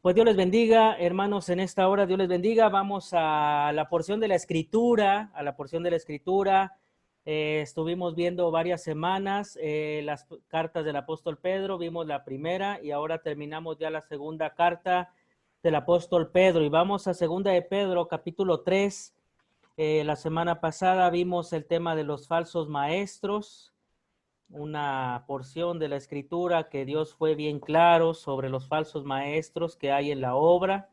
Pues Dios les bendiga, hermanos, en esta hora Dios les bendiga. Vamos a la porción de la Escritura, estuvimos viendo varias semanas las cartas del apóstol Pedro, vimos la primera y ahora terminamos ya la segunda carta del apóstol Pedro. Y vamos a segunda de Pedro, capítulo 3. La semana pasada vimos el tema de los falsos maestros, una porción de la escritura que Dios fue bien claro sobre los falsos maestros que hay en la obra,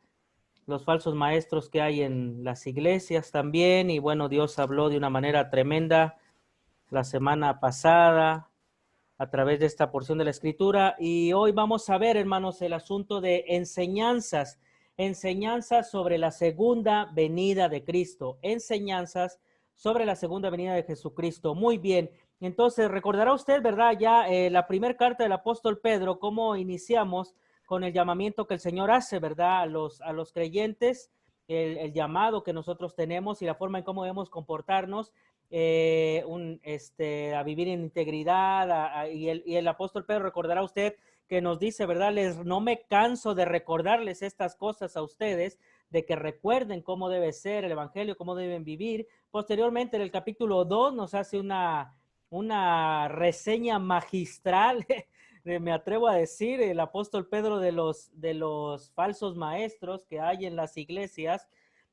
los falsos maestros que hay en las iglesias también. Y bueno, Dios habló de una manera tremenda la semana pasada a través de esta porción de la escritura. Y hoy vamos a ver, hermanos, el asunto de enseñanzas sobre la segunda venida de Cristo, enseñanzas sobre la segunda venida de Jesucristo. Muy bien. Entonces, recordará usted, ¿verdad? Ya la primera carta del apóstol Pedro, cómo iniciamos con el llamamiento que el Señor hace, ¿verdad? A los creyentes, el llamado que nosotros tenemos y la forma en cómo debemos comportarnos, a vivir en integridad. Y el apóstol Pedro, recordará usted que nos dice, ¿verdad? No me canso de recordarles estas cosas a ustedes, de que recuerden cómo debe ser el evangelio, cómo deben vivir. Posteriormente, en el capítulo 2 nos hace una reseña magistral, me atrevo a decir, el apóstol Pedro de los falsos maestros que hay en las iglesias.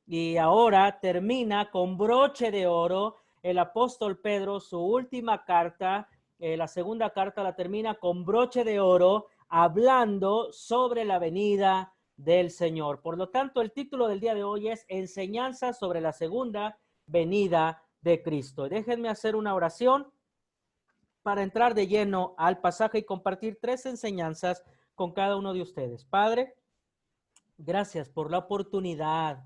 Y ahora termina con broche de oro el apóstol Pedro, su última carta, la segunda carta la termina con broche de oro, hablando sobre la venida del Señor. Por lo tanto, el título del día de hoy es Enseñanza sobre la segunda venida de Cristo. Déjenme hacer una oración para entrar de lleno al pasaje y compartir tres enseñanzas con cada uno de ustedes. Padre, gracias por la oportunidad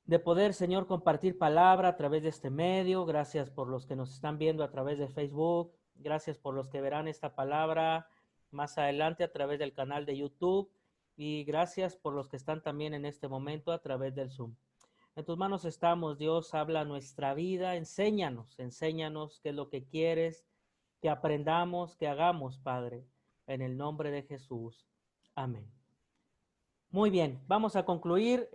de poder, Señor, compartir palabra a través de este medio. Gracias por los que nos están viendo a través de Facebook. Gracias por los que verán esta palabra más adelante a través del canal de YouTube. Y gracias por los que están también en este momento a través del Zoom. En tus manos estamos, Dios, habla nuestra vida. Enséñanos qué es lo que quieres, que aprendamos, que hagamos, Padre, en el nombre de Jesús. Amén. Muy bien, vamos a concluir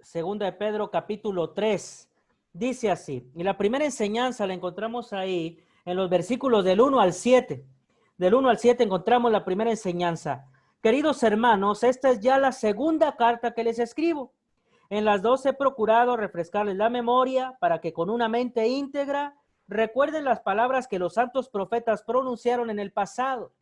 segunda de Pedro capítulo 3. Dice así, y la primera enseñanza la encontramos ahí en los versículos del 1 al 7. Del 1 al 7 encontramos la primera enseñanza. Queridos hermanos, esta es ya la segunda carta que les escribo. En las dos he procurado refrescarles la memoria para que con una mente íntegra recuerden las palabras que los santos profetas pronunciaron en el pasado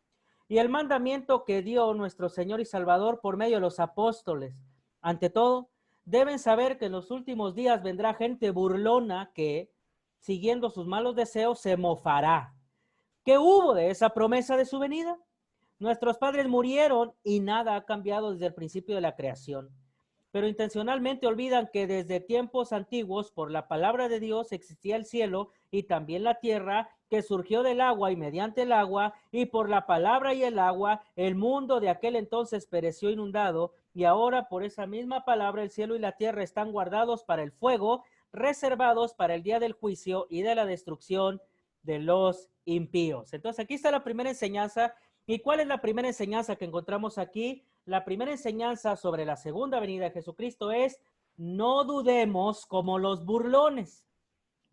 y el mandamiento que dio nuestro Señor y Salvador por medio de los apóstoles. Ante todo, deben saber que en los últimos días vendrá gente burlona que, siguiendo sus malos deseos, se mofará. ¿Qué hubo de esa promesa de su venida? Nuestros padres murieron y nada ha cambiado desde el principio de la creación. Pero intencionalmente olvidan que desde tiempos antiguos, por la palabra de Dios, existía el cielo y también la tierra, que surgió del agua y mediante el agua, y por la palabra y el agua, el mundo de aquel entonces pereció inundado, y ahora por esa misma palabra el cielo y la tierra están guardados para el fuego, reservados para el día del juicio y de la destrucción de los impíos. Entonces aquí está la primera enseñanza. ¿Y cuál es la primera enseñanza que encontramos aquí? La primera enseñanza sobre la segunda venida de Jesucristo es: no dudemos como los burlones.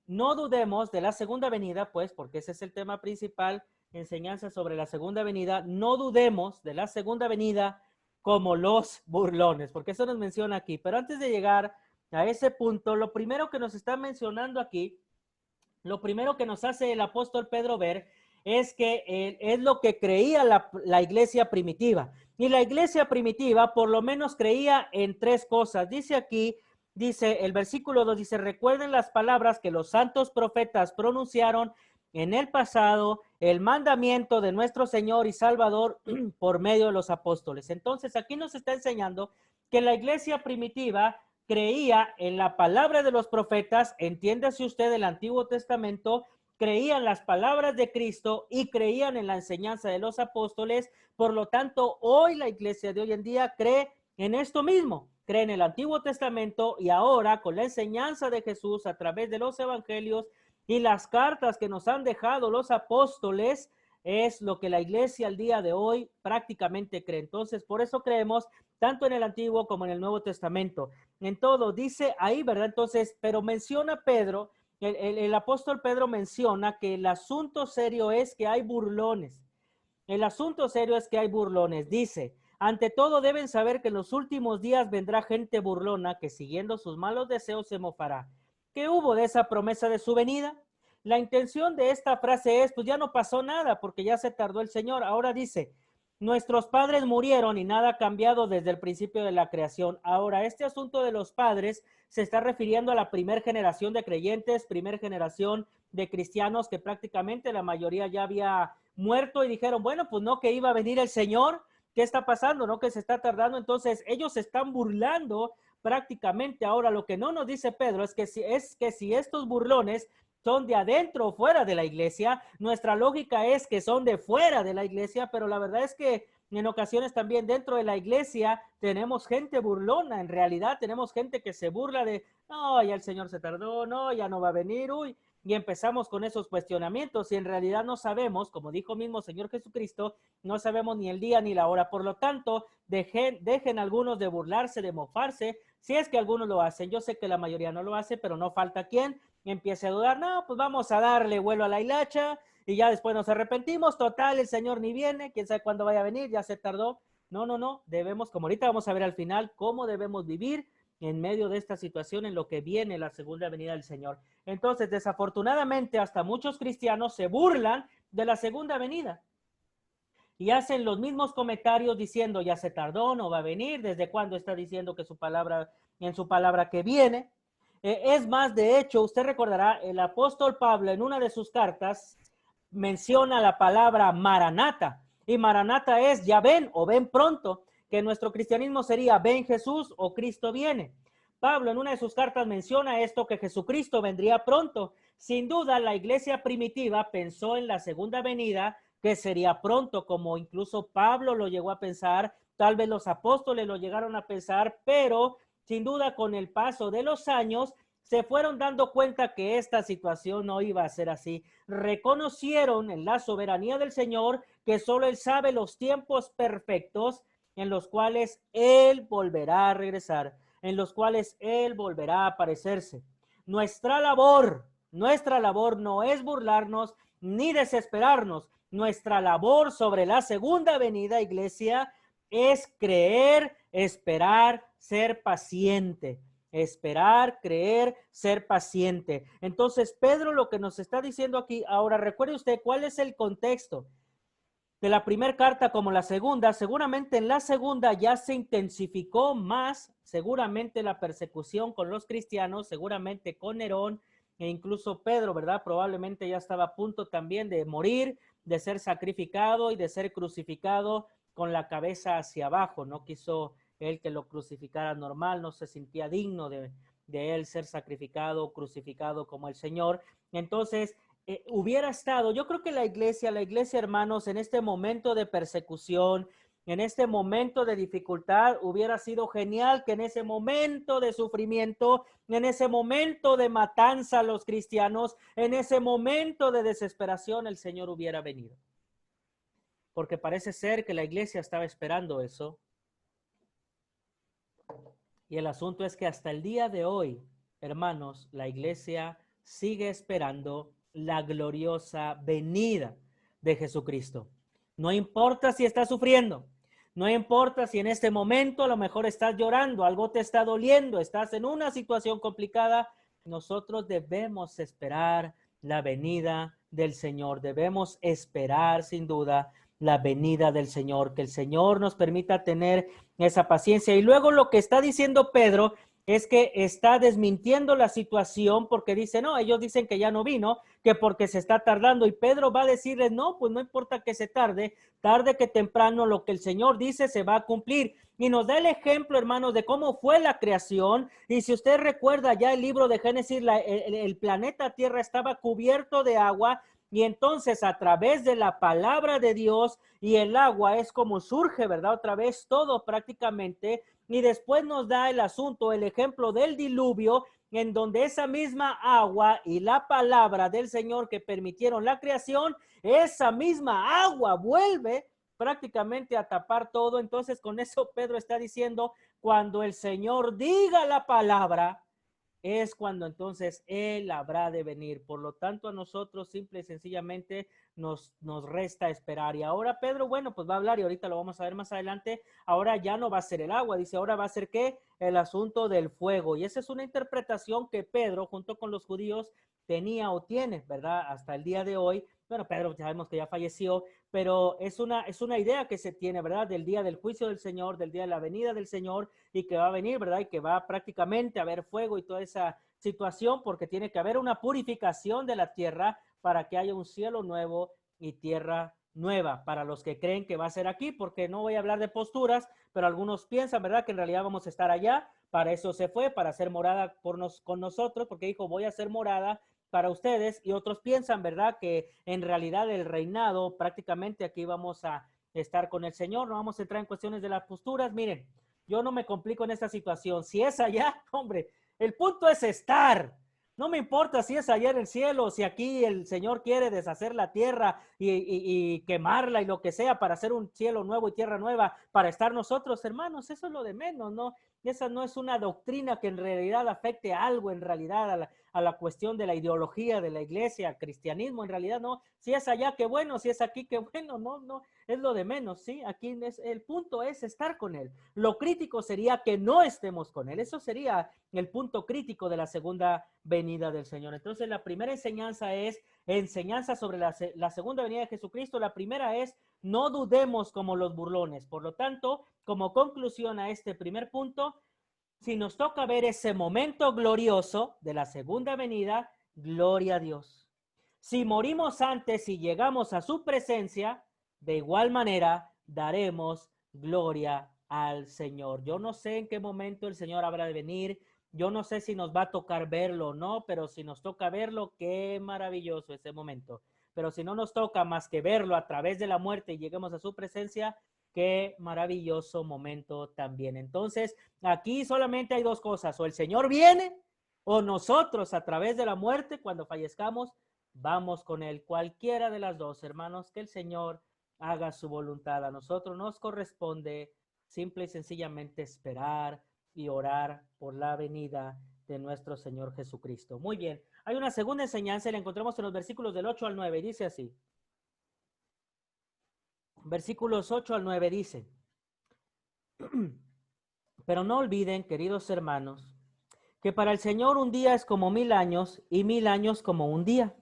No dudemos de la segunda venida, pues, porque ese es el tema principal, enseñanza sobre la segunda venida. No dudemos de la segunda venida como los burlones, porque eso nos menciona aquí. Pero antes de llegar a ese punto, lo primero que nos está mencionando aquí, lo primero que nos hace el apóstol Pedro ver es que es lo que creía la iglesia primitiva. Y la iglesia primitiva por lo menos creía en tres cosas. Dice aquí, dice el versículo 2, dice: recuerden las palabras que los santos profetas pronunciaron en el pasado, el mandamiento de nuestro Señor y Salvador por medio de los apóstoles. Entonces aquí nos está enseñando que la iglesia primitiva creía en la palabra de los profetas, entiéndase usted el Antiguo Testamento, creían las palabras de Cristo y creían en la enseñanza de los apóstoles. Por lo tanto, hoy la iglesia de hoy en día cree en esto mismo, cree en el Antiguo Testamento, y ahora con la enseñanza de Jesús a través de los evangelios y las cartas que nos han dejado los apóstoles, es lo que la iglesia al día de hoy prácticamente cree. Entonces, por eso creemos tanto en el Antiguo como en el Nuevo Testamento. En todo, dice ahí, ¿verdad? Entonces, pero menciona Pedro, el apóstol Pedro menciona que el asunto serio es que hay burlones. El asunto serio es que hay burlones. Dice, ante todo deben saber que en los últimos días vendrá gente burlona que siguiendo sus malos deseos se mofará. ¿Qué hubo de esa promesa de su venida? La intención de esta frase es, pues ya no pasó nada porque ya se tardó el Señor. Ahora dice, nuestros padres murieron y nada ha cambiado desde el principio de la creación. Ahora, este asunto de los padres se está refiriendo a la primera generación de creyentes, primera generación de cristianos que prácticamente la mayoría ya había muerto y dijeron, bueno, pues no, que iba a venir el Señor, ¿qué está pasando? ¿No? Que se está tardando. Entonces, ellos se están burlando prácticamente. Ahora, lo que no nos dice Pedro es que si estos burlones son de adentro o fuera de la iglesia, nuestra lógica es que son de fuera de la iglesia, pero la verdad es que en ocasiones también dentro de la iglesia tenemos gente burlona. En realidad tenemos gente que se burla de, no, ya el Señor se tardó, no, ya no va a venir, uy, y empezamos con esos cuestionamientos y en realidad no sabemos, como dijo mismo Señor Jesucristo, no sabemos ni el día ni la hora. Por lo tanto, dejen algunos de burlarse, de mofarse, si es que algunos lo hacen. Yo sé que la mayoría no lo hace, pero no falta quien empiece a dudar. No, pues vamos a darle vuelo a la hilacha y ya después nos arrepentimos. Total, el Señor ni viene, quién sabe cuándo vaya a venir, ya se tardó. No, debemos, como ahorita vamos a ver al final, cómo debemos vivir en medio de esta situación en lo que viene la segunda venida del Señor. Entonces, desafortunadamente, hasta muchos cristianos se burlan de la segunda venida y hacen los mismos comentarios diciendo, ya se tardó, no va a venir, desde cuándo está diciendo que en su palabra que viene. Es más, de hecho, usted recordará, el apóstol Pablo en una de sus cartas menciona la palabra Maranata, y Maranata es ya ven o ven pronto, que nuestro cristianismo sería ven Jesús o Cristo viene. Pablo en una de sus cartas menciona esto, que Jesucristo vendría pronto. Sin duda, la iglesia primitiva pensó en la segunda venida, que sería pronto, como incluso Pablo lo llegó a pensar, tal vez los apóstoles lo llegaron a pensar, pero sin duda con el paso de los años se fueron dando cuenta que esta situación no iba a ser así. Reconocieron en la soberanía del Señor que solo Él sabe los tiempos perfectos en los cuales Él volverá a regresar, en los cuales Él volverá a aparecerse. Nuestra labor no es burlarnos ni desesperarnos. Nuestra labor sobre la segunda venida, iglesia, es creer, esperar, ser paciente. Esperar, creer, ser paciente. Entonces, Pedro lo que nos está diciendo aquí, ahora recuerde usted cuál es el contexto de la primera carta como la segunda. Seguramente en la segunda ya se intensificó más, seguramente la persecución con los cristianos, seguramente con Nerón e incluso Pedro, ¿verdad? Probablemente ya estaba a punto también de morir, de ser sacrificado y de ser crucificado con la cabeza hacia abajo. No quiso él que lo crucificara normal, no se sentía digno de él ser sacrificado, crucificado como el Señor. Entonces, hubiera estado, yo creo que la iglesia, hermanos, en este momento de persecución, en este momento de dificultad, hubiera sido genial que en ese momento de sufrimiento, en ese momento de matanza a los cristianos, en ese momento de desesperación, el Señor hubiera venido. Porque parece ser que la iglesia estaba esperando eso. Y el asunto es que hasta el día de hoy, hermanos, la iglesia sigue esperando la gloriosa venida de Jesucristo. No importa si estás sufriendo, no importa si en este momento a lo mejor estás llorando, algo te está doliendo, estás en una situación complicada, nosotros debemos esperar la venida del Señor, debemos esperar sin duda la venida del Señor, que el Señor nos permita tener esa paciencia. Y luego lo que está diciendo Pedro es que está desmintiendo la situación porque dice, no, ellos dicen que ya no vino, que porque se está tardando. Y Pedro va a decirles, no, pues no importa que se tarde, tarde que temprano lo que el Señor dice se va a cumplir. Y nos da el ejemplo, hermanos, de cómo fue la creación. Y si usted recuerda ya el libro de Génesis, el planeta Tierra estaba cubierto de agua y entonces a través de la palabra de Dios y el agua es como surge, ¿verdad? Otra vez todo prácticamente, y después nos da el asunto, el ejemplo del diluvio, en donde esa misma agua y la palabra del Señor que permitieron la creación, esa misma agua vuelve prácticamente a tapar todo. Entonces con eso Pedro está diciendo, cuando el Señor diga la palabra, es cuando entonces Él habrá de venir. Por lo tanto, a nosotros simple y sencillamente nos resta esperar. Y ahora Pedro, bueno, pues va a hablar y ahorita lo vamos a ver más adelante. Ahora ya no va a ser el agua, dice, ahora va a ser ¿qué? El asunto del fuego. Y esa es una interpretación que Pedro, junto con los judíos, tenía o tiene, ¿verdad? Hasta el día de hoy. Bueno, Pedro sabemos que ya falleció, pero es una idea que se tiene, ¿verdad? Del día del juicio del Señor, del día de la venida del Señor, y que va a venir, ¿verdad? Y que va prácticamente a haber fuego y toda esa situación, porque tiene que haber una purificación de la tierra para que haya un cielo nuevo y tierra nueva, para los que creen que va a ser aquí, porque no voy a hablar de posturas, pero algunos piensan, ¿verdad?, que en realidad vamos a estar allá. Para eso se fue, para hacer morada con nosotros, porque dijo, voy a hacer morada para ustedes, y otros piensan, ¿verdad?, que en realidad el reinado prácticamente aquí vamos a estar con el Señor. No vamos a entrar en cuestiones de las posturas. Miren, yo no me complico en esta situación. Si es allá, hombre, el punto es estar. No me importa si es allá en el cielo, si aquí el Señor quiere deshacer la tierra y quemarla y lo que sea para hacer un cielo nuevo y tierra nueva para estar nosotros, hermanos. Eso es lo de menos, ¿no? Esa no es una doctrina que en realidad afecte algo, en realidad a la cuestión de la ideología de la iglesia, al cristianismo, en realidad no. Si es allá, qué bueno, si es aquí, qué bueno, no, es lo de menos, ¿sí? Aquí el punto es estar con Él. Lo crítico sería que no estemos con Él. Eso sería el punto crítico de la segunda venida del Señor. Entonces, la primera enseñanza es enseñanza sobre la segunda venida de Jesucristo. La primera es, no dudemos como los burlones. Por lo tanto, como conclusión a este primer punto, si nos toca ver ese momento glorioso de la segunda venida, gloria a Dios. Si morimos antes y llegamos a su presencia, de igual manera daremos gloria al Señor. Yo no sé en qué momento el Señor habrá de venir. Yo no sé si nos va a tocar verlo o no, pero si nos toca verlo, qué maravilloso ese momento. Pero si no nos toca más que verlo a través de la muerte y lleguemos a su presencia, qué maravilloso momento también. Entonces, aquí solamente hay dos cosas: o el Señor viene, o nosotros a través de la muerte, cuando fallezcamos, vamos con Él. Cualquiera de las dos, hermanos, que el Señor haga su voluntad. A nosotros nos corresponde simple y sencillamente esperar y orar por la venida de nuestro Señor Jesucristo. Muy bien, hay una segunda enseñanza y la encontramos en los versículos del 8 al 9, y dice así. Versículos 8 al 9 dice: pero no olviden, queridos hermanos, que para el Señor un día es como 1000 años y 1000 años como un día.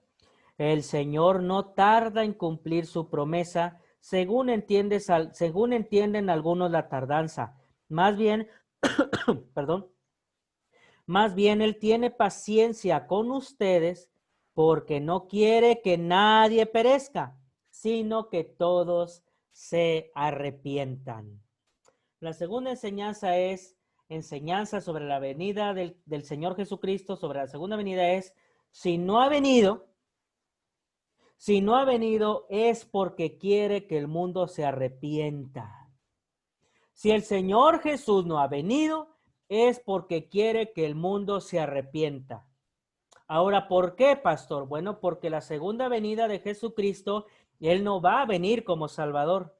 El Señor no tarda en cumplir su promesa, según entienden algunos la tardanza. Más bien, perdón, más bien Él tiene paciencia con ustedes porque no quiere que nadie perezca, sino que todos se arrepientan. La segunda enseñanza es enseñanza sobre la venida del Señor Jesucristo, sobre la segunda venida es, si no ha venido es porque quiere que el mundo se arrepienta. Si el Señor Jesús no ha venido, es porque quiere que el mundo se arrepienta. Ahora, ¿por qué, pastor? Bueno, porque la segunda venida de Jesucristo, Él no va a venir como Salvador.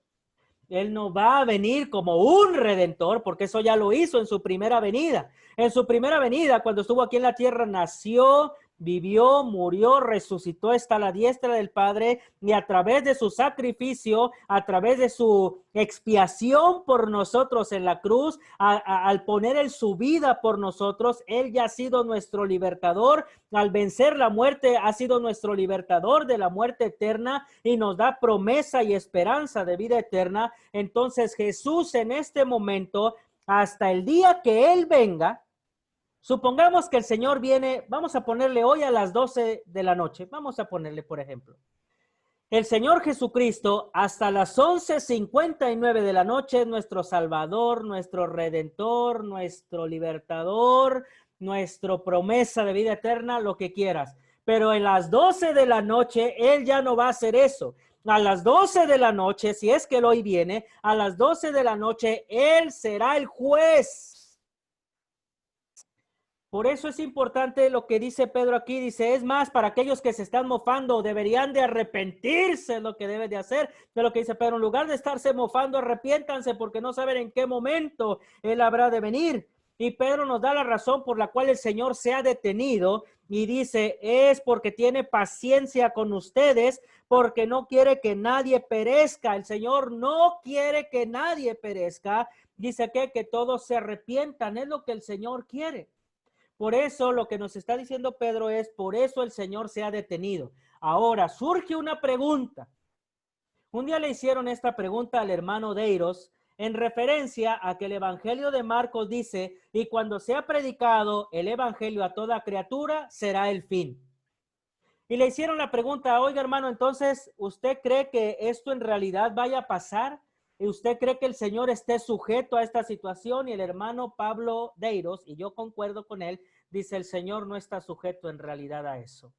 Él no va a venir como un redentor, porque eso ya lo hizo en su primera venida. En su primera venida, cuando estuvo aquí en la tierra, nació, vivió, murió, resucitó, está a la diestra del Padre, y a través de su sacrificio, a través de su expiación por nosotros en la cruz, al poner en su vida por nosotros, Él ya ha sido nuestro libertador. Al vencer la muerte, ha sido nuestro libertador de la muerte eterna y nos da promesa y esperanza de vida eterna. Entonces Jesús en este momento, hasta el día que Él venga, supongamos que el Señor viene, vamos a ponerle hoy a las 12 de la noche, vamos a ponerle por ejemplo. El Señor Jesucristo hasta las 11:59 de la noche es nuestro Salvador, nuestro Redentor, nuestro Libertador, nuestro promesa de vida eterna, lo que quieras. pero en las 12 de la noche Él ya no va a hacer eso. A las 12 de la noche, si es que Él hoy viene, a las 12 de la noche Él será el juez. Por eso es importante lo que dice Pedro aquí, dice, es más, para aquellos que se están mofando, deberían de arrepentirse, lo que deben de hacer, de lo que dice Pedro, en lugar de estarse mofando, arrepiéntanse, porque no saben en qué momento Él habrá de venir. Y Pedro nos da la razón por la cual el Señor se ha detenido y dice, es porque tiene paciencia con ustedes, porque no quiere que nadie perezca. El Señor no quiere que nadie perezca. Dice que todos se arrepientan, es lo que el Señor quiere. Por eso lo que nos está diciendo Pedro es, por eso el Señor se ha detenido. Ahora, surge una pregunta. Un día le hicieron esta pregunta al hermano Deiros en referencia a que el Evangelio de Marcos dice, y cuando sea predicado el Evangelio a toda criatura, será el fin. Y le hicieron la pregunta, oiga hermano, entonces, ¿usted cree que esto en realidad vaya a pasar? ¿Y usted cree que el Señor esté sujeto a esta situación? Y el hermano Pablo Deiros, y yo concuerdo con él, dice, el Señor no está sujeto en realidad a eso.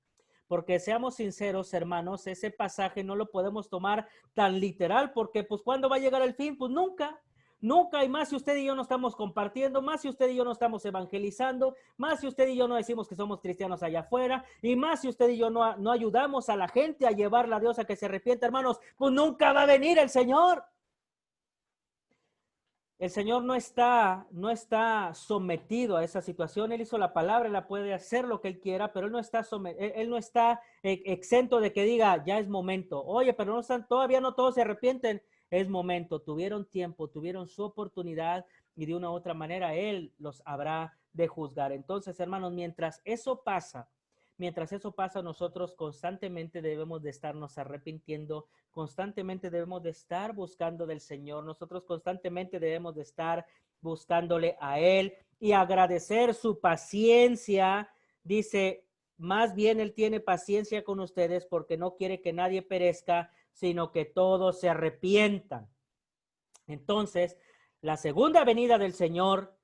Porque seamos sinceros, hermanos, ese pasaje no lo podemos tomar tan literal, porque pues ¿cuándo va a llegar el fin? Pues nunca. Nunca, y más si usted y yo no estamos compartiendo, más si usted y yo no estamos evangelizando, más si usted y yo no decimos que somos cristianos allá afuera, y más si usted y yo no ayudamos a la gente a llevarla a Dios a que se arrepienta, hermanos, pues nunca va a venir el Señor. El Señor no está sometido a esa situación. Él hizo la palabra, él puede hacer lo que él quiera, pero él no está exento de que diga, ya es momento. Oye, pero no están, todavía no todos se arrepienten. Es momento, tuvieron tiempo, tuvieron su oportunidad y de una u otra manera él los habrá de juzgar. Entonces, hermanos, mientras eso pasa, nosotros constantemente debemos de estarnos arrepintiendo, constantemente debemos de estar buscando del Señor, nosotros constantemente debemos de estar buscándole a Él y agradecer su paciencia. Dice, más bien Él tiene paciencia con ustedes porque no quiere que nadie perezca, sino que todos se arrepientan. Entonces, la segunda venida del Señor,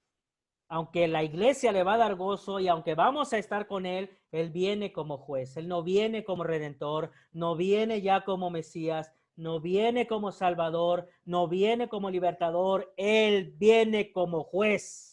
aunque la iglesia le va a dar gozo y aunque vamos a estar con él, él viene como juez, él no viene como redentor, no viene ya como Mesías, no viene como Salvador, no viene como libertador, él viene como juez.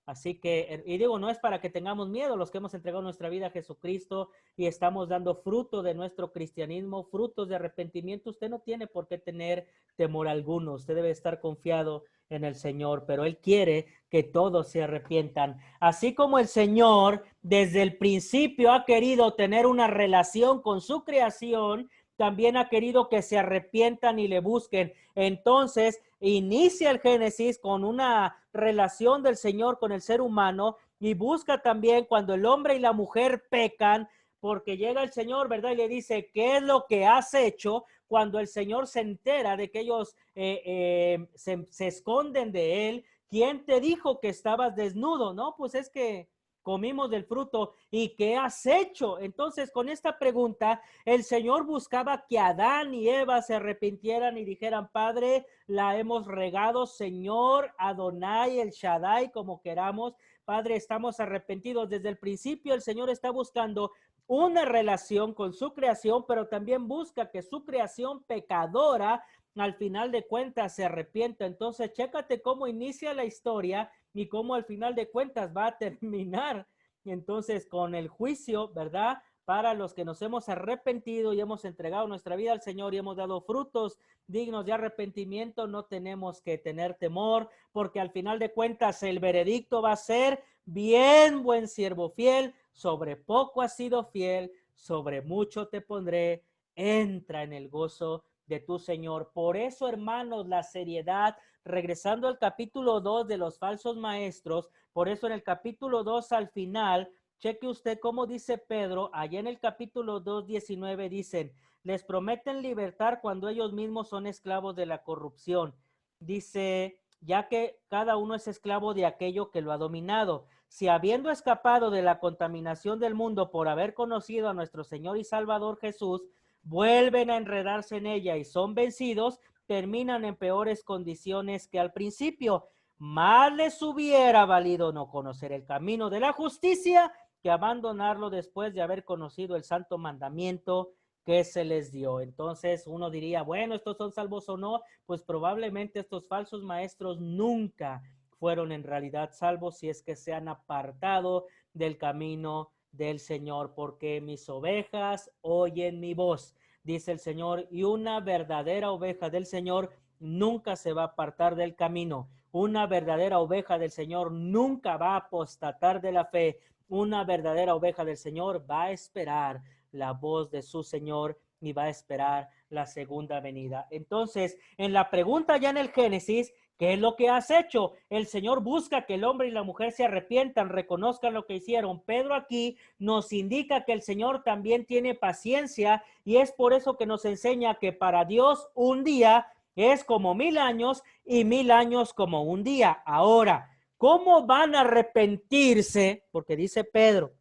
Así que, y digo, no es para que tengamos miedo los que hemos entregado nuestra vida a Jesucristo y estamos dando fruto de nuestro cristianismo, frutos de arrepentimiento. Usted no tiene por qué tener temor alguno, usted debe estar confiado en el Señor, pero Él quiere que todos se arrepientan. Así como el Señor desde el principio ha querido tener una relación con su creación, también ha querido que se arrepientan y le busquen. Entonces, inicia el Génesis con una relación del Señor con el ser humano y busca también cuando el hombre y la mujer pecan, porque llega el Señor, ¿verdad? Y le dice, ¿qué es lo que has hecho? Cuando el Señor se entera de que ellos se esconden de él, ¿quién te dijo que estabas desnudo? No, pues es que comimos del fruto. ¿Y qué has hecho? Entonces, con esta pregunta, el Señor buscaba que Adán y Eva se arrepintieran y dijeran, Padre, la hemos regado, Señor, Adonai, el Shaddai, como queramos. Padre, estamos arrepentidos. Desde el principio el Señor está buscando una relación con su creación, pero también busca que su creación pecadora al final de cuentas se arrepienta. Entonces, chécate cómo inicia la historia y cómo al final de cuentas va a terminar. Entonces, con el juicio, ¿verdad? Para los que nos hemos arrepentido y hemos entregado nuestra vida al Señor y hemos dado frutos dignos de arrepentimiento, no tenemos que tener temor, porque al final de cuentas el veredicto va a ser, bien, buen siervo fiel, sobre poco has sido fiel, sobre mucho te pondré, entra en el gozo de tu Señor. Por eso, hermanos, la seriedad, regresando al capítulo 2 de los falsos maestros, por eso en el capítulo 2 al final, cheque usted cómo dice Pedro, allá en el capítulo 2, 19, dicen, les prometen libertad cuando ellos mismos son esclavos de la corrupción. Dice, ya que cada uno es esclavo de aquello que lo ha dominado. Si habiendo escapado de la contaminación del mundo por haber conocido a nuestro Señor y Salvador Jesús, vuelven a enredarse en ella y son vencidos, terminan en peores condiciones que al principio. Más les hubiera valido no conocer el camino de la justicia que abandonarlo después de haber conocido el santo mandamiento que se les dio. Entonces uno diría, bueno, ¿estos son salvos o no? Pues probablemente estos falsos maestros nunca fueron en realidad salvos si es que se han apartado del camino del Señor, porque mis ovejas oyen mi voz, dice el Señor, y una verdadera oveja del Señor nunca se va a apartar del camino. Una verdadera oveja del Señor nunca va a apostatar de la fe. Una verdadera oveja del Señor va a esperar la voz de su Señor y va a esperar la segunda venida. Entonces, en la pregunta ya en el Génesis, ¿qué es lo que has hecho? El Señor busca que el hombre y la mujer se arrepientan, reconozcan lo que hicieron. Pedro aquí nos indica que el Señor también tiene paciencia y es por eso que nos enseña que para Dios un día es como 1000 años y 1000 años como un día. Ahora, ¿cómo van a arrepentirse? Porque dice Pedro,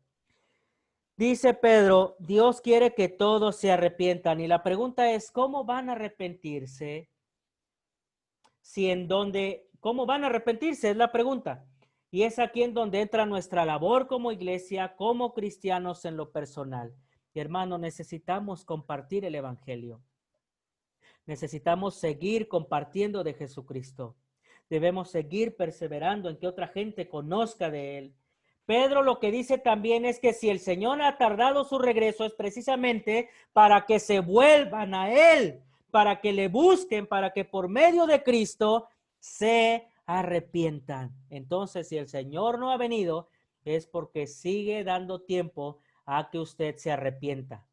Dios quiere que todos se arrepientan. Y la pregunta es, ¿cómo van a arrepentirse? ¿Cómo van a arrepentirse? Es la pregunta. Y es aquí en donde entra nuestra labor como iglesia, como cristianos en lo personal. Y hermano, necesitamos compartir el evangelio. Necesitamos seguir compartiendo de Jesucristo. Debemos seguir perseverando en que otra gente conozca de Él. Pedro lo que dice también es que si el Señor ha tardado su regreso es precisamente para que se vuelvan a Él, para que le busquen, para que por medio de Cristo se arrepientan. Entonces, si el Señor no ha venido, es porque sigue dando tiempo a que usted se arrepienta.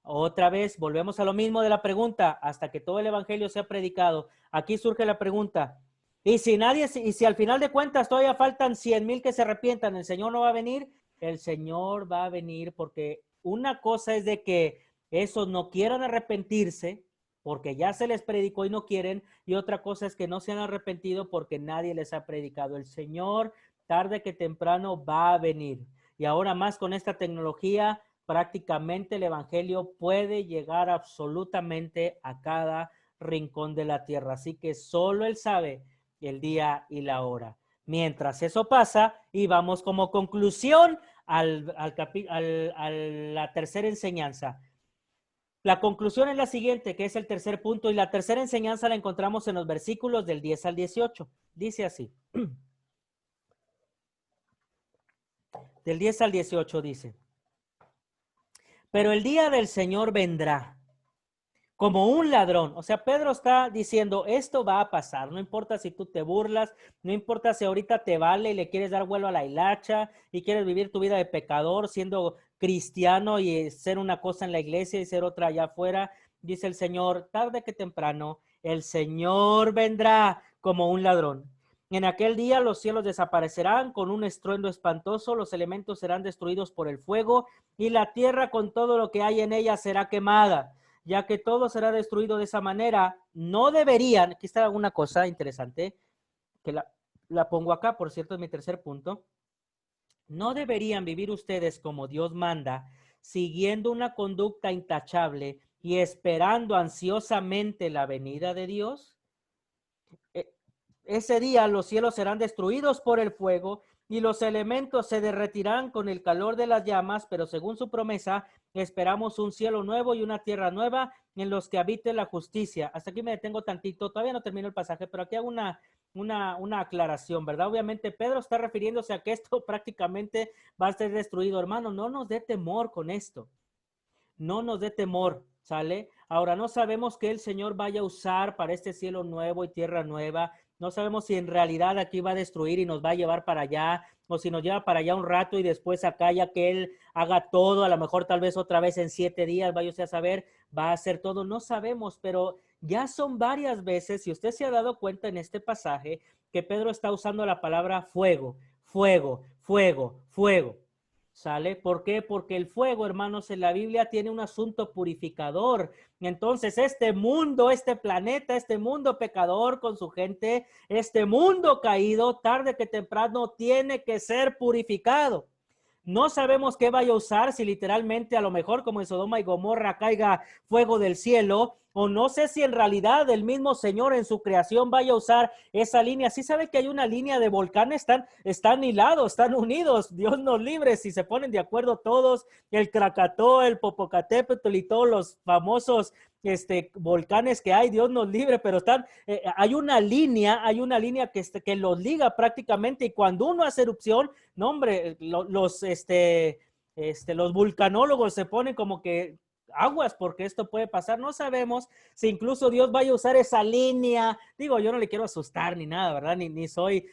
Otra vez, volvemos a lo mismo de la pregunta, hasta que todo el evangelio sea predicado. Aquí surge la pregunta, y si al final de cuentas todavía faltan 100,000 que se arrepientan, ¿el Señor no va a venir? El Señor va a venir, porque una cosa es de que esos no quieran arrepentirse, porque ya se les predicó y no quieren, y otra cosa es que no se han arrepentido porque nadie les ha predicado. El Señor, tarde que temprano, va a venir. Y ahora más con esta tecnología, prácticamente el evangelio puede llegar absolutamente a cada rincón de la tierra. Así que solo Él sabe el día y la hora. Mientras eso pasa, y vamos como conclusión a la tercera enseñanza. La conclusión es la siguiente, que es el tercer punto, y la tercera enseñanza la encontramos en los versículos del 10 al 18. Dice así. Del 10 al 18 dice: pero el día del Señor vendrá como un ladrón. O sea, Pedro está diciendo, esto va a pasar, no importa si tú te burlas, no importa si ahorita te vale y le quieres dar vuelo a la hilacha y quieres vivir tu vida de pecador siendo cristiano y ser una cosa en la iglesia y ser otra allá afuera. Dice el Señor, tarde que temprano, el Señor vendrá como un ladrón. En aquel día los cielos desaparecerán con un estruendo espantoso, los elementos serán destruidos por el fuego y la tierra con todo lo que hay en ella será quemada. Ya que todo será destruido de esa manera, no deberían, aquí está una cosa interesante, que la pongo acá, por cierto, es mi tercer punto, no deberían vivir ustedes como Dios manda, siguiendo una conducta intachable y esperando ansiosamente la venida de Dios. Ese día los cielos serán destruidos por el fuego y los elementos se derretirán con el calor de las llamas, pero según su promesa, esperamos un cielo nuevo y una tierra nueva en los que habite la justicia. Hasta aquí me detengo tantito, todavía no termino el pasaje, pero aquí hago una aclaración, ¿verdad? Obviamente Pedro está refiriéndose a que esto prácticamente va a ser destruido. Hermano, no nos dé temor con esto. No nos dé temor, ¿sale? Ahora, no sabemos qué el Señor vaya a usar para este cielo nuevo y tierra nueva. No sabemos si en realidad aquí va a destruir y nos va a llevar para allá, o si nos lleva para allá un rato y después acá ya que Él haga todo, a lo mejor tal vez otra vez en 7 días, vaya usted a saber, va a hacer todo. No sabemos, pero ya son varias veces, si usted se ha dado cuenta en este pasaje, que Pedro está usando la palabra fuego, fuego, fuego, fuego. ¿Sale? ¿Por qué? Porque el fuego, hermanos, en la Biblia tiene un asunto purificador. Entonces, este mundo, este planeta, este mundo pecador con su gente, este mundo caído, tarde que temprano, tiene que ser purificado. No sabemos qué vaya a usar, si literalmente a lo mejor como en Sodoma y Gomorra caiga fuego del cielo, o no sé si en realidad el mismo Señor en su creación vaya a usar esa línea. Sí sabe que hay una línea de volcanes, están hilados, están unidos, Dios nos libre si se ponen de acuerdo todos, el Krakatoa, el Popocatépetl y todos los famosos volcanes que hay, Dios nos libre, pero hay una línea que los liga prácticamente, y cuando uno hace erupción, no hombre, los vulcanólogos se ponen como que aguas porque esto puede pasar. No sabemos si incluso Dios vaya a usar esa línea. Digo, yo no le quiero asustar ni nada, ¿verdad? Ni soy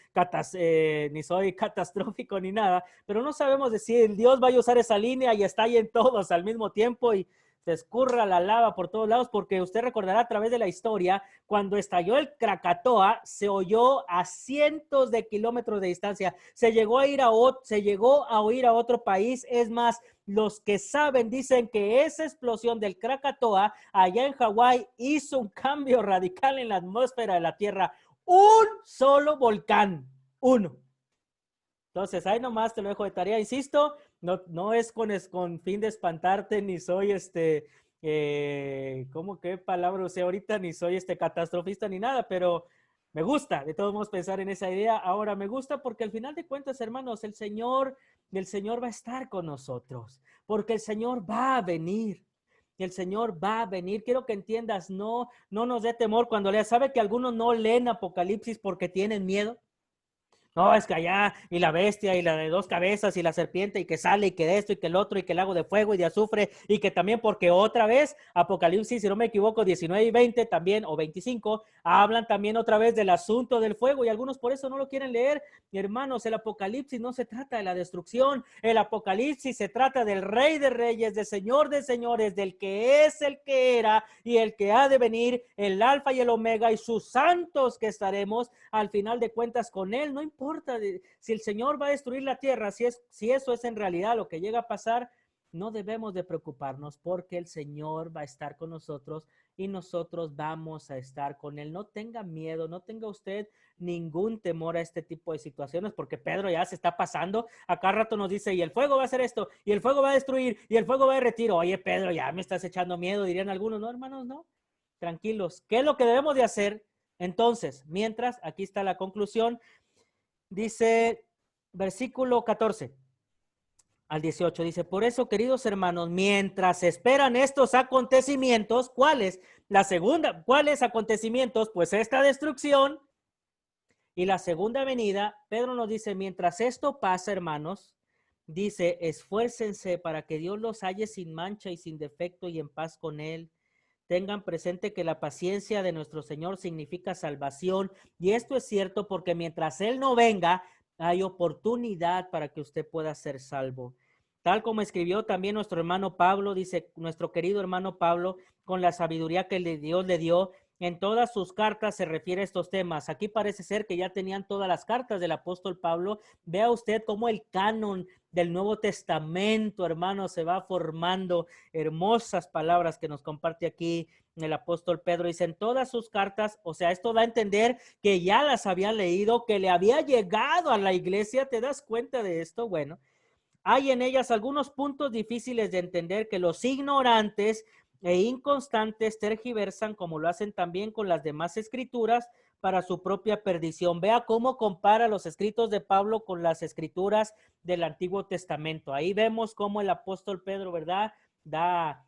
catastrófico ni nada, pero no sabemos de si Dios vaya a usar esa línea y está ahí en todos al mismo tiempo y se escurra la lava por todos lados, porque usted recordará a través de la historia, cuando estalló el Krakatoa, se oyó a cientos de kilómetros de distancia, se llegó a oír a otro país. Es más, los que saben dicen que esa explosión del Krakatoa allá en Hawái hizo un cambio radical en la atmósfera de la Tierra. Un solo volcán, uno. Entonces, ahí nomás te lo dejo de tarea, insisto, no es con fin de espantarte, ni soy ¿cómo qué palabra usé ahorita? Ni soy catastrofista ni nada, pero me gusta de todos modos pensar en esa idea. Ahora me gusta porque al final de cuentas, hermanos, el Señor va a estar con nosotros, porque el Señor va a venir. El Señor va a venir. Quiero que entiendas, no nos dé temor cuando leas. ¿Sabe que algunos no leen Apocalipsis porque tienen miedo? No, es que allá, y la bestia, y la de dos cabezas, y la serpiente, y que sale, y que de esto, y que el otro, y que el lago de fuego y de azufre, y que también porque otra vez, Apocalipsis, si no me equivoco, 19 y 20 también, o 25, hablan también otra vez del asunto del fuego, y algunos por eso no lo quieren leer. Hermanos, el Apocalipsis no se trata de la destrucción, el Apocalipsis se trata del Rey de Reyes, del Señor de Señores, del que es, el que era, y el que ha de venir, el Alfa y el Omega, y sus santos que estaremos al final de cuentas con él. No importa si el Señor va a destruir la tierra, si eso es en realidad lo que llega a pasar, no debemos de preocuparnos, porque el Señor va a estar con nosotros y nosotros vamos a estar con él. No tenga miedo, no tenga usted ningún temor a este tipo de situaciones, porque Pedro ya se está pasando. A cada rato nos dice, y el fuego va a hacer esto, y el fuego va a destruir, y el fuego va a derretir. Oye, Pedro, ya me estás echando miedo, dirían algunos. No, hermanos, no. Tranquilos. ¿Qué es lo que debemos de hacer? Entonces, mientras, aquí está la conclusión, dice versículo 14 al 18, dice, por eso, queridos hermanos, mientras esperan estos acontecimientos, ¿cuáles? ¿Cuáles acontecimientos? Pues esta destrucción y la segunda venida. Pedro nos dice, mientras esto pasa, hermanos, dice, esfuércense para que Dios los halle sin mancha y sin defecto y en paz con él. Tengan presente que la paciencia de nuestro Señor significa salvación, y esto es cierto porque mientras Él no venga, hay oportunidad para que usted pueda ser salvo. Tal como escribió también nuestro hermano Pablo, dice nuestro querido hermano Pablo, con la sabiduría que Dios le dio, en todas sus cartas se refiere a estos temas. Aquí parece ser que ya tenían todas las cartas del apóstol Pablo. Vea usted cómo el canon del Nuevo Testamento, hermano, se va formando. Hermosas palabras que nos comparte aquí el apóstol Pedro. Dice, en todas sus cartas, o sea, esto da a entender que ya las había leído, que le había llegado a la iglesia. ¿Te das cuenta de esto? Bueno, hay en ellas algunos puntos difíciles de entender que los ignorantes e inconstantes tergiversan, como lo hacen también con las demás escrituras, para su propia perdición. Vea cómo compara los escritos de Pablo con las escrituras del Antiguo Testamento. Ahí vemos cómo el apóstol Pedro, ¿verdad?, da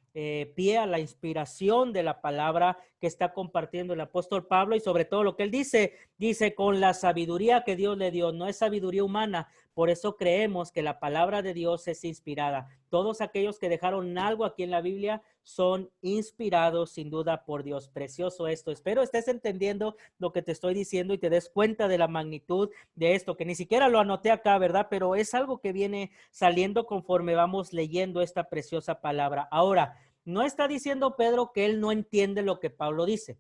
pie a la inspiración de la palabra que está compartiendo el apóstol Pablo, y sobre todo lo que él dice con la sabiduría que Dios le dio. No es sabiduría humana. Por eso creemos que la palabra de Dios es inspirada. Todos aquellos que dejaron algo aquí en la Biblia son inspirados sin duda por Dios. Precioso esto. Espero estés entendiendo lo que te estoy diciendo y te des cuenta de la magnitud de esto, que ni siquiera lo anoté acá, ¿verdad? Pero es algo que viene saliendo conforme vamos leyendo esta preciosa palabra. Ahora, no está diciendo Pedro que él no entiende lo que Pablo dice.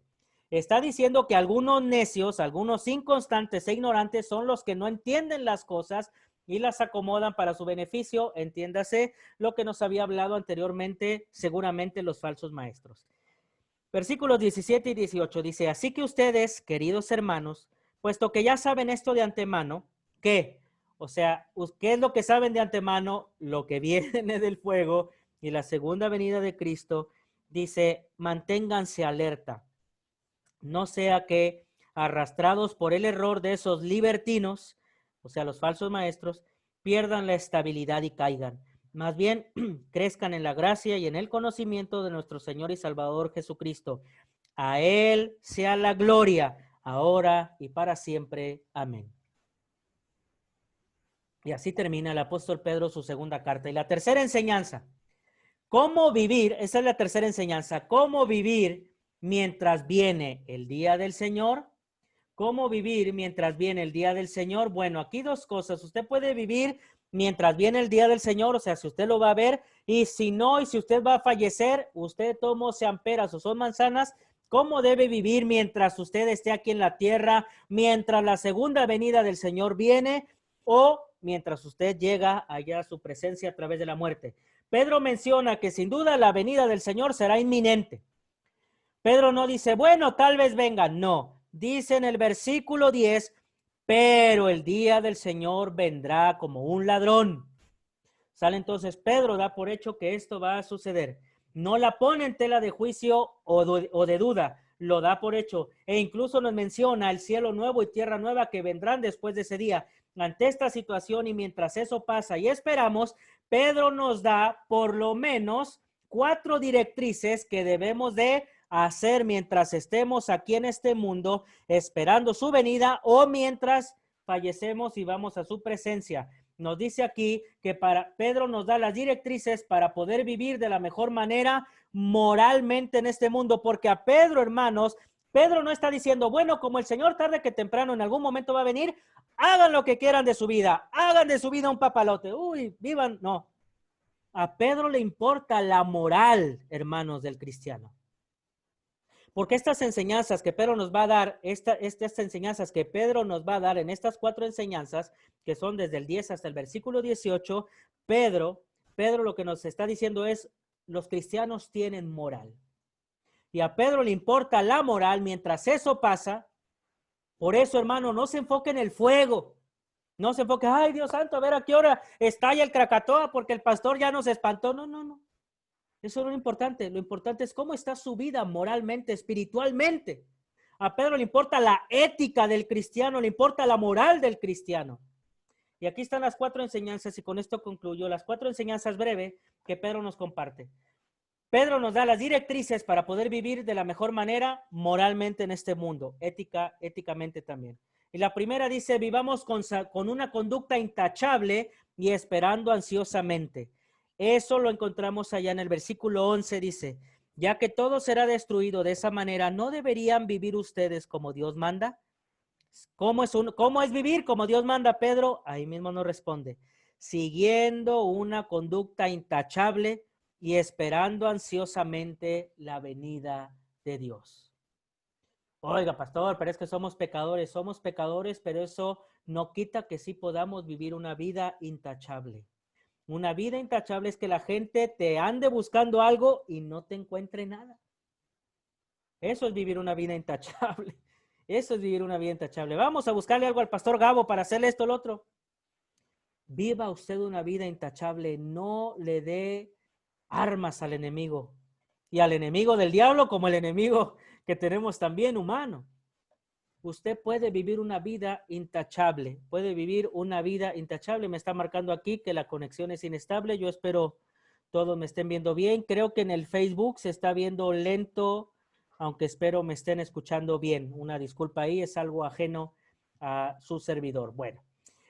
Está diciendo que algunos necios, algunos inconstantes e ignorantes son los que no entienden las cosas y las acomodan para su beneficio. Entiéndase lo que nos había hablado anteriormente, seguramente los falsos maestros. Versículos 17 y 18 dice, así que ustedes, queridos hermanos, puesto que ya saben esto de antemano, ¿qué? O sea, ¿qué es lo que saben de antemano? Lo que viene del fuego y la segunda venida de Cristo. dice, manténganse alerta, no sea que arrastrados por el error de esos libertinos, o sea, los falsos maestros, pierdan la estabilidad y caigan. Más bien, crezcan en la gracia y en el conocimiento de nuestro Señor y Salvador Jesucristo. A Él sea la gloria, ahora y para siempre. Amén. Y así termina el apóstol Pedro su segunda carta. Y la tercera enseñanza, ¿cómo vivir? Esa es la tercera enseñanza. ¿Cómo vivir mientras viene el día del Señor? ¿Cómo vivir mientras viene el día del Señor? Bueno, aquí dos cosas. Usted puede vivir mientras viene el día del Señor, o sea, si usted lo va a ver, y si no, y si usted va a fallecer, usted toma sean peras o son manzanas. ¿Cómo debe vivir mientras usted esté aquí en la tierra, mientras la segunda venida del Señor viene o mientras usted llega allá a su presencia a través de la muerte? Pedro menciona que sin duda la venida del Señor será inminente. Pedro no dice, bueno, tal vez venga, no. Dice en el versículo 10, pero el día del Señor vendrá como un ladrón. Sale entonces Pedro, da por hecho que esto va a suceder. No la pone en tela de juicio o de duda, lo da por hecho. E incluso nos menciona el cielo nuevo y tierra nueva que vendrán después de ese día. Ante esta situación y mientras eso pasa y esperamos, Pedro nos da por lo menos 4 directrices que debemos de hacer mientras estemos aquí en este mundo esperando su venida o mientras fallecemos y vamos a su presencia. Nos dice aquí que Pedro nos da las directrices para poder vivir de la mejor manera moralmente en este mundo, porque a Pedro, hermanos, Pedro no está diciendo, bueno, como el Señor tarde que temprano en algún momento va a venir, hagan lo que quieran de su vida, hagan de su vida un papalote, uy, vivan, no. A Pedro le importa la moral, hermanos, del cristiano. Porque estas enseñanzas que Pedro nos va a dar, estas enseñanzas que Pedro nos va a dar en estas 4 enseñanzas, que son desde el 10 hasta el versículo 18, Pedro lo que nos está diciendo es, los cristianos tienen moral. Y a Pedro le importa la moral mientras eso pasa. Por eso, hermano, no se enfoque en el fuego. No se enfoque, ay, Dios santo, a ver a qué hora estalla el Krakatoa porque el pastor ya nos espantó. No, no, no. Eso no es lo importante. Lo importante es cómo está su vida moralmente, espiritualmente. A Pedro le importa la ética del cristiano, le importa la moral del cristiano. Y aquí están las 4 enseñanzas y con esto concluyo. Las 4 enseñanzas breves que Pedro nos comparte. Pedro nos da las directrices para poder vivir de la mejor manera moralmente en este mundo, éticamente también. Y la primera dice, vivamos con una conducta intachable y esperando ansiosamente. Eso lo encontramos allá en el versículo 11, dice, ya que todo será destruido de esa manera, ¿no deberían vivir ustedes como Dios manda? ¿Cómo es vivir como Dios manda, Pedro? Ahí mismo nos responde, siguiendo una conducta intachable y esperando ansiosamente la venida de Dios. Oiga, pastor, pero es que somos pecadores, pero eso no quita que sí podamos vivir una vida intachable. Una vida intachable es que la gente te ande buscando algo y no te encuentre nada. Eso es vivir una vida intachable. Eso es vivir una vida intachable. Vamos a buscarle algo al pastor Gabo para hacerle esto o lo otro. Viva usted una vida intachable. No le dé armas al enemigo. Y al enemigo del diablo como el enemigo que tenemos también humano. Usted puede vivir una vida intachable, Me está marcando aquí que la conexión es inestable. Yo espero todos me estén viendo bien. Creo que en el Facebook se está viendo lento, aunque espero me estén escuchando bien. Una disculpa ahí, es algo ajeno a su servidor. Bueno,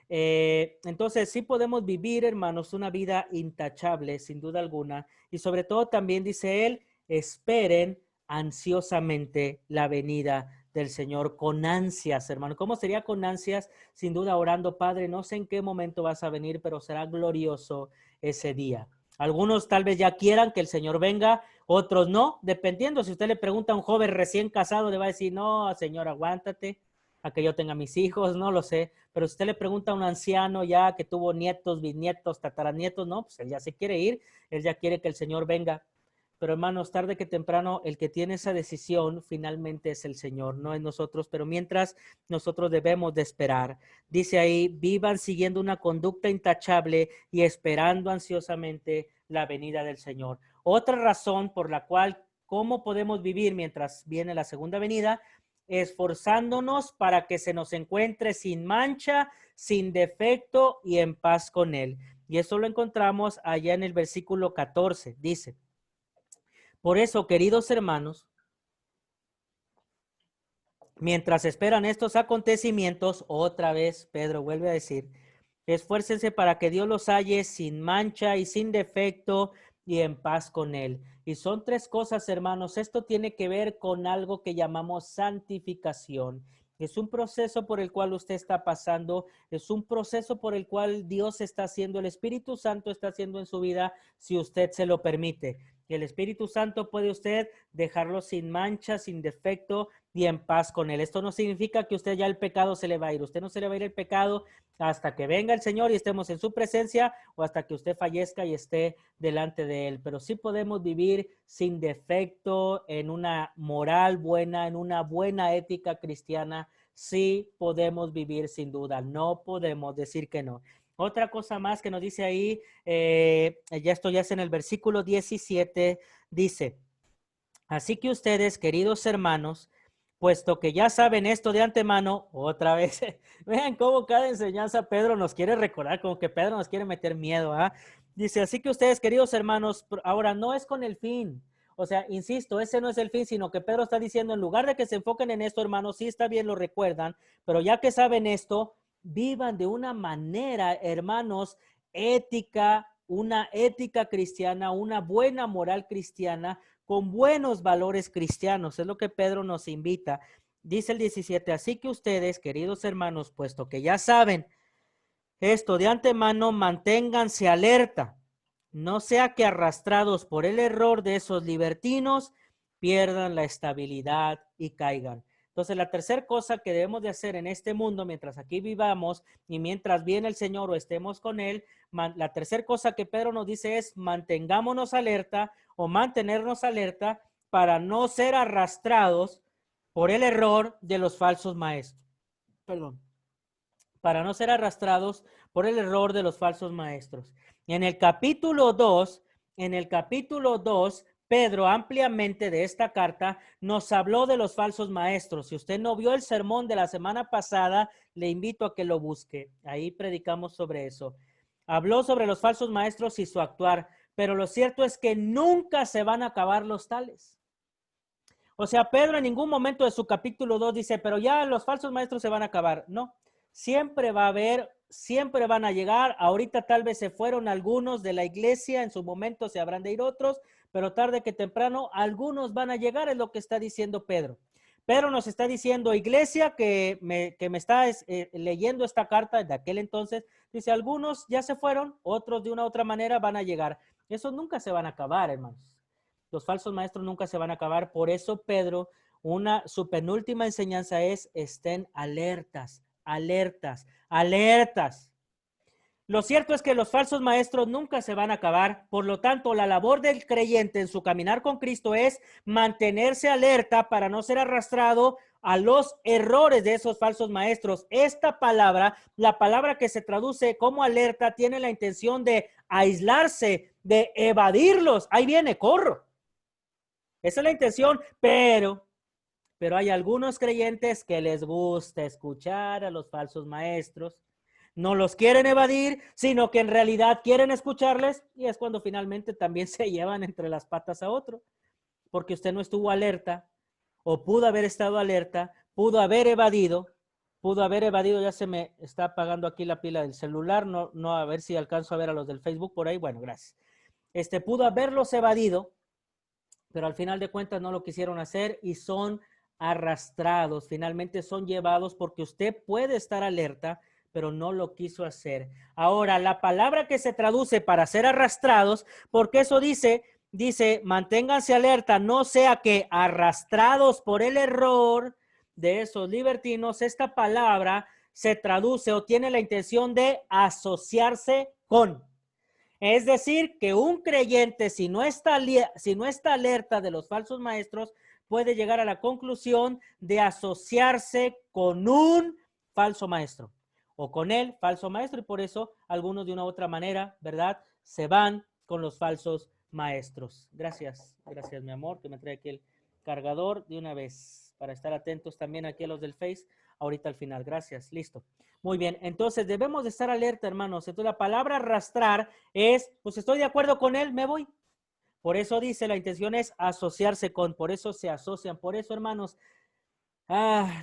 entonces sí podemos vivir, hermanos, una vida intachable, sin duda alguna. Y sobre todo también dice él, esperen ansiosamente la venida del Señor, con ansias, hermano. ¿Cómo sería con ansias? Sin duda orando, Padre, no sé en qué momento vas a venir, pero será glorioso ese día. Algunos tal vez ya quieran que el Señor venga, otros no, dependiendo. Si usted le pregunta a un joven recién casado, le va a decir, no, Señor, aguántate a que yo tenga mis hijos, no lo sé. Pero si usted le pregunta a un anciano ya que tuvo nietos, bisnietos, tataranietos, no, pues él ya se quiere ir, él ya quiere que el Señor venga. Pero hermanos, tarde que temprano, el que tiene esa decisión finalmente es el Señor, no es nosotros. Pero mientras, nosotros debemos de esperar. Dice ahí, vivan siguiendo una conducta intachable y esperando ansiosamente la venida del Señor. Otra razón por la cual ¿Cómo podemos vivir mientras viene la segunda venida? Esforzándonos para que se nos encuentre sin mancha, sin defecto y en paz con Él. Y eso lo encontramos allá en el versículo 14. Dice, por eso, queridos hermanos, mientras esperan estos acontecimientos, otra vez Pedro vuelve a decir, esfuércense para que Dios los halle sin mancha y sin defecto y en paz con Él. Y son tres cosas, hermanos. Esto tiene que ver con algo que llamamos santificación. Es un proceso por el cual usted está pasando, es un proceso por el cual Dios está haciendo, el Espíritu Santo está haciendo en su vida, si usted se lo permite. Y el Espíritu Santo puede usted dejarlo sin mancha, sin defecto y en paz con Él. Esto no significa que usted ya el pecado se le va a ir. Usted no se le va a ir el pecado hasta que venga el Señor y estemos en su presencia o hasta que usted fallezca y esté delante de Él. Pero sí podemos vivir sin defecto, en una moral buena, en una buena ética cristiana. Sí podemos vivir sin duda. No podemos decir que no. Otra cosa más que nos dice ahí, esto ya es en el versículo 17, dice, así que ustedes, queridos hermanos, puesto que ya saben esto de antemano, otra vez, vean cómo cada enseñanza Pedro nos quiere recordar, como que Pedro nos quiere meter miedo, ¿ah? Dice, así que ustedes, queridos hermanos, ahora no es con el fin, o sea, insisto, ese no es el fin, sino que Pedro está diciendo, en lugar de que se enfoquen en esto, hermanos, sí está bien, lo recuerdan, pero ya que saben esto, vivan de una manera, hermanos, ética, una ética cristiana, una buena moral cristiana, con buenos valores cristianos. Es lo que Pedro nos invita. Dice el 17, así que ustedes, queridos hermanos, puesto que ya saben esto de antemano, manténganse alerta. No sea que arrastrados por el error de esos libertinos, pierdan la estabilidad y caigan. Entonces, la tercera cosa que debemos de hacer en este mundo, mientras aquí vivamos y mientras viene el Señor o estemos con Él, la tercera cosa que Pedro nos dice es mantengámonos alerta o mantenernos alerta para no ser arrastrados por el error de los falsos maestros. Perdón. Para no ser arrastrados por el error de los falsos maestros. En el capítulo 2, Pedro ampliamente de esta carta nos habló de los falsos maestros. Si usted no vio el sermón de la semana pasada, le invito a que lo busque. Ahí predicamos sobre eso. Habló sobre los falsos maestros y su actuar, pero lo cierto es que nunca se van a acabar los tales. O sea, Pedro en ningún momento de su capítulo 2 dice, pero ya los falsos maestros se van a acabar. No, siempre va a haber, siempre van a llegar. Ahorita tal vez se fueron algunos de la iglesia, en su momento se habrán de ir otros, pero tarde que temprano algunos van a llegar, es lo que está diciendo Pedro. Pedro nos está diciendo, iglesia que me está leyendo esta carta de aquel entonces, dice, algunos ya se fueron, otros de una u otra manera van a llegar. Esos nunca se van a acabar, hermanos. Los falsos maestros nunca se van a acabar. Por eso Pedro, su penúltima enseñanza es, estén alertas, alertas, alertas. Lo cierto es que los falsos maestros nunca se van a acabar. Por lo tanto, la labor del creyente en su caminar con Cristo es mantenerse alerta para no ser arrastrado a los errores de esos falsos maestros. Esta palabra, la palabra que se traduce como alerta, tiene la intención de aislarse, de evadirlos. Ahí viene, corro. Esa es la intención, pero hay algunos creyentes que les gusta escuchar a los falsos maestros. No los quieren evadir, sino que en realidad quieren escucharles, y es cuando finalmente también se llevan entre las patas a otro, porque usted no estuvo alerta, o pudo haber estado alerta, pudo haber evadido, ya se me está apagando aquí la pila del celular, no, a ver si alcanzo a ver a los del Facebook por ahí, bueno, gracias. Pudo haberlos evadido, pero al final de cuentas no lo quisieron hacer y son arrastrados, finalmente son llevados porque usted puede estar alerta, pero no lo quiso hacer. Ahora, la palabra que se traduce para ser arrastrados, porque eso dice, manténganse alerta, no sea que arrastrados por el error de esos libertinos, esta palabra se traduce o tiene la intención de asociarse con. Es decir, que un creyente, si no está alerta de los falsos maestros, puede llegar a la conclusión de asociarse con un falso maestro o con el falso maestro, y por eso algunos de una u otra manera, ¿verdad?, se van con los falsos maestros. Gracias, gracias mi amor, que me trae aquí el cargador de una vez para estar atentos también aquí a los del Face ahorita al final. Gracias, listo. Muy bien, entonces debemos de estar alerta, hermanos. Entonces la palabra arrastrar es, pues estoy de acuerdo con él, me voy. Por eso dice, la intención es asociarse con, por eso se asocian. Por eso, hermanos,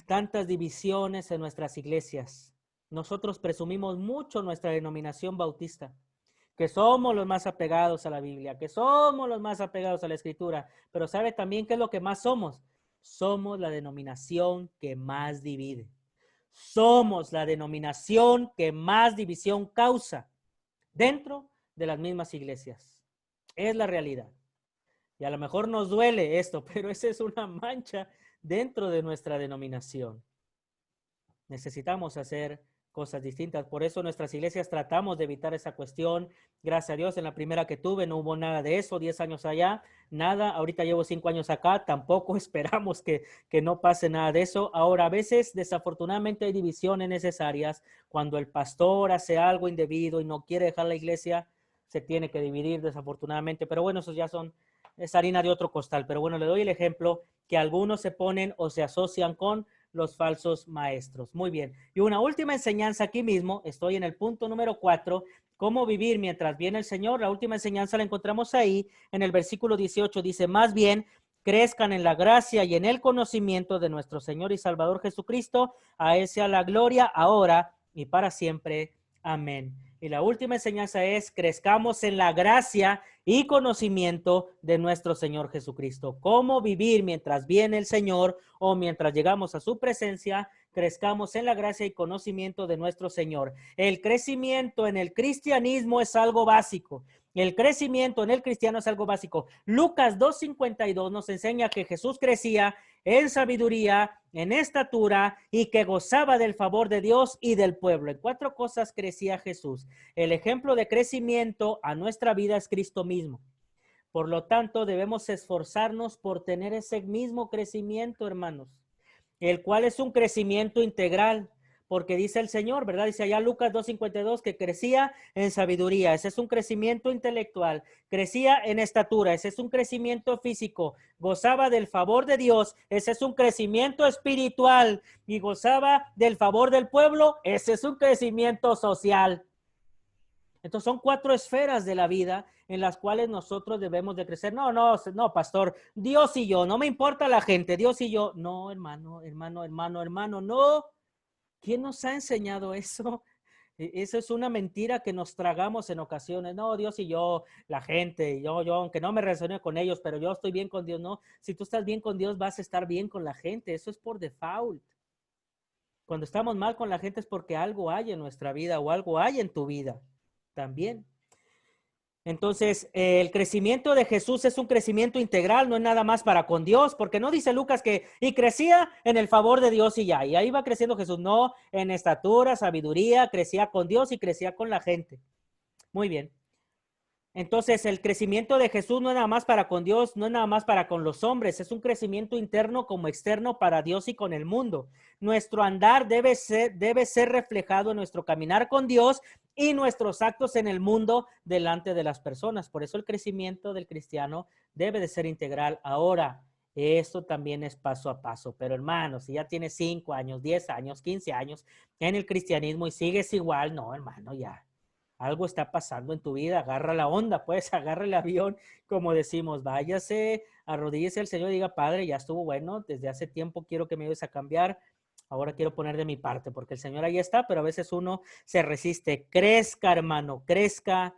tantas divisiones en nuestras iglesias. Nosotros presumimos mucho nuestra denominación bautista, que somos los más apegados a la Biblia, que somos los más apegados a la Escritura, pero ¿sabe también qué es lo que más somos? Somos la denominación que más divide. Somos la denominación que más división causa dentro de las mismas iglesias. Es la realidad. Y a lo mejor nos duele esto, pero esa es una mancha dentro de nuestra denominación. Necesitamos hacer cosas distintas. Por eso nuestras iglesias tratamos de evitar esa cuestión. Gracias a Dios, en la primera que tuve no hubo nada de eso, 10 años allá, nada. Ahorita llevo 5 años acá, tampoco esperamos que no pase nada de eso. Ahora, a veces, desafortunadamente, hay divisiones necesarias. Cuando el pastor hace algo indebido y no quiere dejar la iglesia, se tiene que dividir, desafortunadamente. Pero bueno, esos ya son, es harina de otro costal. Pero bueno, le doy el ejemplo que algunos se ponen o se asocian con los falsos maestros. Muy bien. Y una última enseñanza aquí mismo, estoy en el punto número 4, cómo vivir mientras viene el Señor. La última enseñanza la encontramos ahí en el versículo 18, dice, más bien, crezcan en la gracia y en el conocimiento de nuestro Señor y Salvador Jesucristo, a Él sea la gloria ahora y para siempre. Amén. Y la última enseñanza es, crezcamos en la gracia y conocimiento de nuestro Señor Jesucristo. Cómo vivir mientras viene el Señor o mientras llegamos a su presencia, crezcamos en la gracia y conocimiento de nuestro Señor. El crecimiento en el cristianismo es algo básico. El crecimiento en el cristiano es algo básico. Lucas 2:52 nos enseña que Jesús crecía en sabiduría, en estatura y que gozaba del favor de Dios y del pueblo. En 4 cosas crecía Jesús. El ejemplo de crecimiento a nuestra vida es Cristo mismo. Por lo tanto, debemos esforzarnos por tener ese mismo crecimiento, hermanos, el cual es un crecimiento integral, porque dice el Señor, ¿verdad? Dice allá Lucas 2:52 que crecía en sabiduría, ese es un crecimiento intelectual, crecía en estatura, ese es un crecimiento físico, gozaba del favor de Dios, ese es un crecimiento espiritual, y gozaba del favor del pueblo, ese es un crecimiento social. Entonces son 4 esferas de la vida en las cuales nosotros debemos de crecer. No, pastor, Dios y yo, no me importa la gente, Dios y yo. No, hermano, no. ¿Quién nos ha enseñado eso? Eso es una mentira que nos tragamos en ocasiones. No, Dios y yo, la gente, yo, aunque no me relacione con ellos, pero yo estoy bien con Dios. No, si tú estás bien con Dios, vas a estar bien con la gente. Eso es por default. Cuando estamos mal con la gente es porque algo hay en nuestra vida o algo hay en tu vida también. Entonces, el crecimiento de Jesús es un crecimiento integral, no es nada más para con Dios, porque no dice Lucas que, y crecía en el favor de Dios y ya, y ahí va creciendo Jesús, no, en estatura, sabiduría, crecía con Dios y crecía con la gente. Muy bien. Entonces, el crecimiento de Jesús no es nada más para con Dios, no es nada más para con los hombres, es un crecimiento interno como externo para Dios y con el mundo. Nuestro andar debe ser reflejado en nuestro caminar con Dios y nuestros actos en el mundo delante de las personas. Por eso el crecimiento del cristiano debe de ser integral. Ahora, esto también es paso a paso, pero hermano, si ya tienes 5 años, 10 años, 15 años en el cristianismo y sigues igual, no, hermano, ya. Algo está pasando en tu vida, agarra la onda, pues agarra el avión, como decimos, váyase, arrodíllese al Señor y diga, Padre, ya estuvo bueno, desde hace tiempo quiero que me ayudes a cambiar, ahora quiero poner de mi parte, porque el Señor ahí está, pero a veces uno se resiste. Crezca, hermano, crezca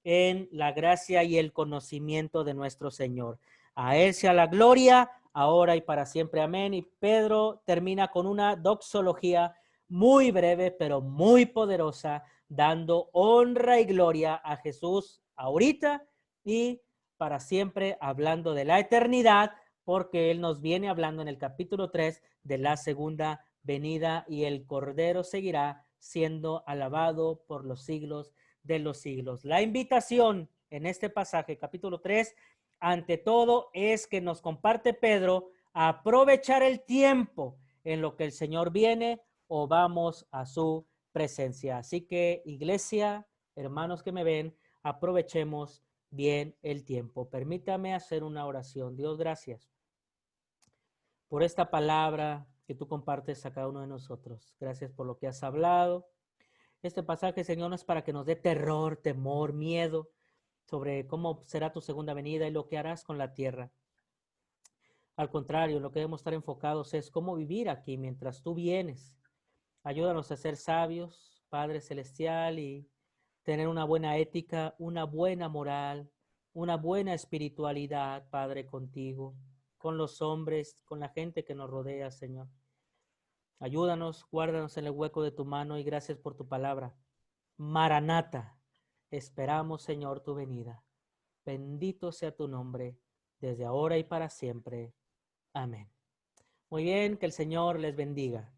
en la gracia y el conocimiento de nuestro Señor. A Él sea la gloria, ahora y para siempre, amén. Y Pedro termina con una doxología muy breve, pero muy poderosa, dando honra y gloria a Jesús ahorita y para siempre, hablando de la eternidad, porque Él nos viene hablando en el capítulo 3 de la segunda venida y el Cordero seguirá siendo alabado por los siglos de los siglos. La invitación en este pasaje, capítulo 3, ante todo es que nos comparte Pedro a aprovechar el tiempo en lo que el Señor viene o vamos a su presencia. Así que, iglesia, hermanos que me ven, aprovechemos bien el tiempo. Permítame hacer una oración. Dios, gracias por esta palabra que tú compartes a cada uno de nosotros. Gracias por lo que has hablado. Este pasaje, Señor, no es para que nos dé terror, temor, miedo sobre cómo será tu segunda venida y lo que harás con la tierra. Al contrario, lo que debemos estar enfocados es cómo vivir aquí mientras tú vienes. Ayúdanos a ser sabios, Padre Celestial, y tener una buena ética, una buena moral, una buena espiritualidad, Padre, contigo, con los hombres, con la gente que nos rodea, Señor. Ayúdanos, guárdanos en el hueco de tu mano y gracias por tu palabra. Maranata, esperamos, Señor, tu venida. Bendito sea tu nombre, desde ahora y para siempre. Amén. Muy bien, que el Señor les bendiga.